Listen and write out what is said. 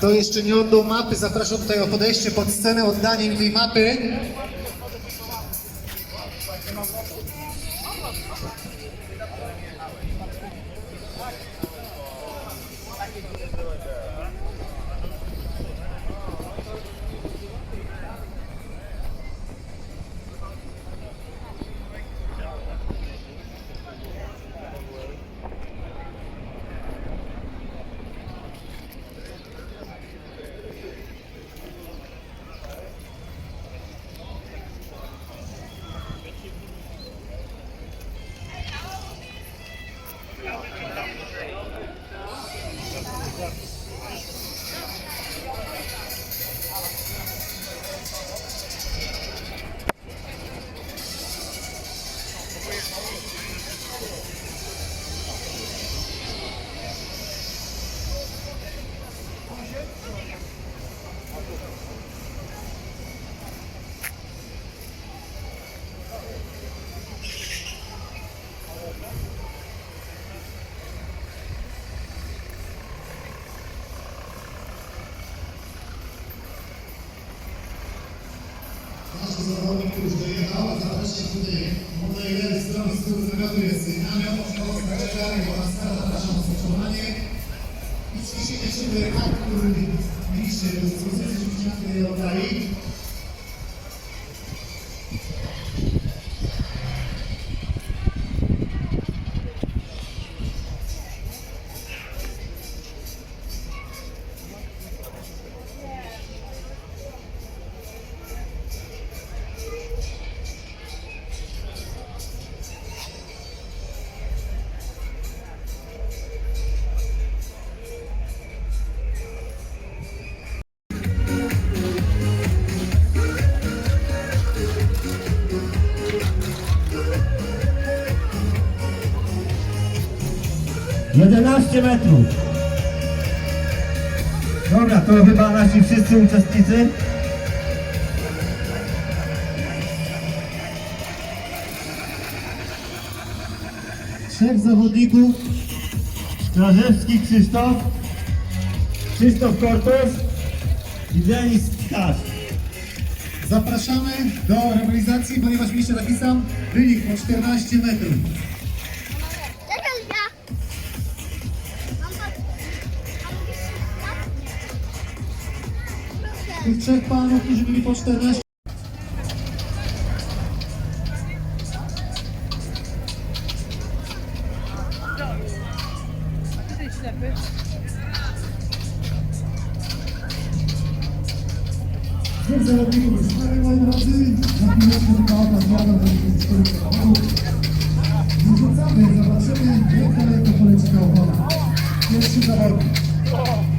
Kto jeszcze nie oddał mapy, zapraszam tutaj o podejście pod scenę, oddanie mi tej mapy. Nasz zawodnik już dojechał, zapraszam tutaj model strony, z którego namiotu jest namiot, oznaczenie oraz zapraszam o zatrzymanie. I dzisiejszy cieszymy akt, który mieliście do dyspozycji, żebyście na tyle oddali. metrów. Dobra, to chyba nasi wszyscy uczestnicy. Trzech zawodników. Strażewski Krzysztof Kortos i Denis Kasz. Zapraszamy do rywalizacji, ponieważ mieliście taki sam wynik po 14 metrów. Tych trzech panów, którzy byli po 14. Dwóch zawodników już stary, moi drodzy. Za chwileczkę tylko oka zjada do historii samochodu. Wyrzucamy, zobaczymy, jak daleko poleci ta opona. Pierwszy zawodnik.